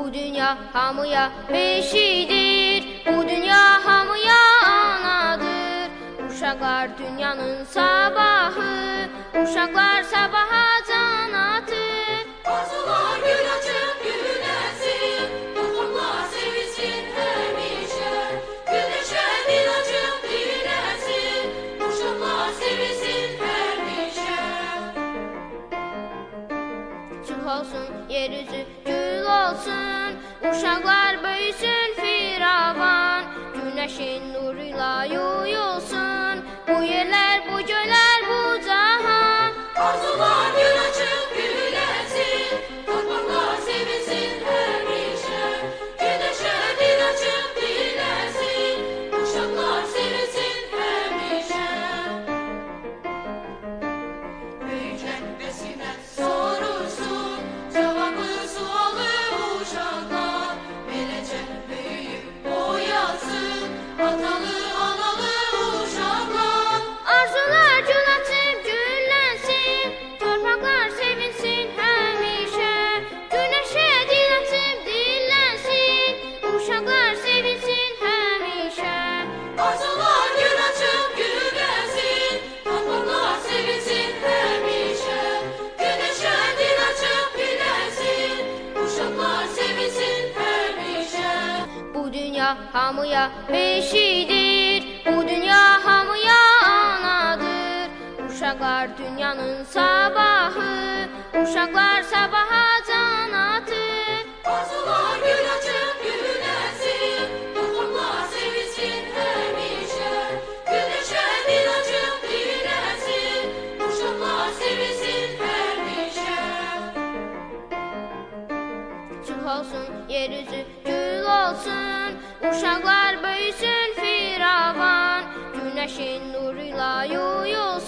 Bu dünya hamıya beşidir, bu dünya hamıya anadır. Uşaqlar dünyanın sabahı, uşaqlar sabaha can atır. Arzular gül açıp güləsin, torpaqlar sevinsin həmişə. Güneşə dil açıp diləsin, uşaqlar sevinsin həmişə. Sülh olsun, yeryüzü gül olsun, uşaqlar böyüsün firavan. Güneşin nuruyla yuyulsun, bu yerler, bu göyler, bu cahan. Arzular gül açıp güləsin, torpaqlar sevinsin həmişə. Güneşə dil açıp diləsin, uşaqlar sevinsin həmişə. Böyüklər bəsinə sorursun, cavabı sualı uşaqlar. Beləcə böyüyüb boyasın, atalı analı uşaqlar. Arzular gül açıp güllensin, torpaqlar sevinsin həmişə. Güneşə dil açıp dillensin, uşaqlar sevinsin həmişə. Arzular gül açıp güləsin, torpaqlar sevinsin həmişə. Güneşə dil açıp güləsin, uşaqlar sevinsin həmişə. Bu dünya hamıya beşidir, bu dünya hamıya anadır. Uşaqlar dünyanın sabahı, uşaqlar sabaha can atır. Arzular gül açıp güləsin, torpaqlar sevinsin həmişə. Güneşə dil açıp diləsin, uşaqlar sevinsin həmişə. Sülh olsun, yeryüzü gül olsun, uşaqlar böyüsün firavan. Güneşin nuruyla yuyulsun,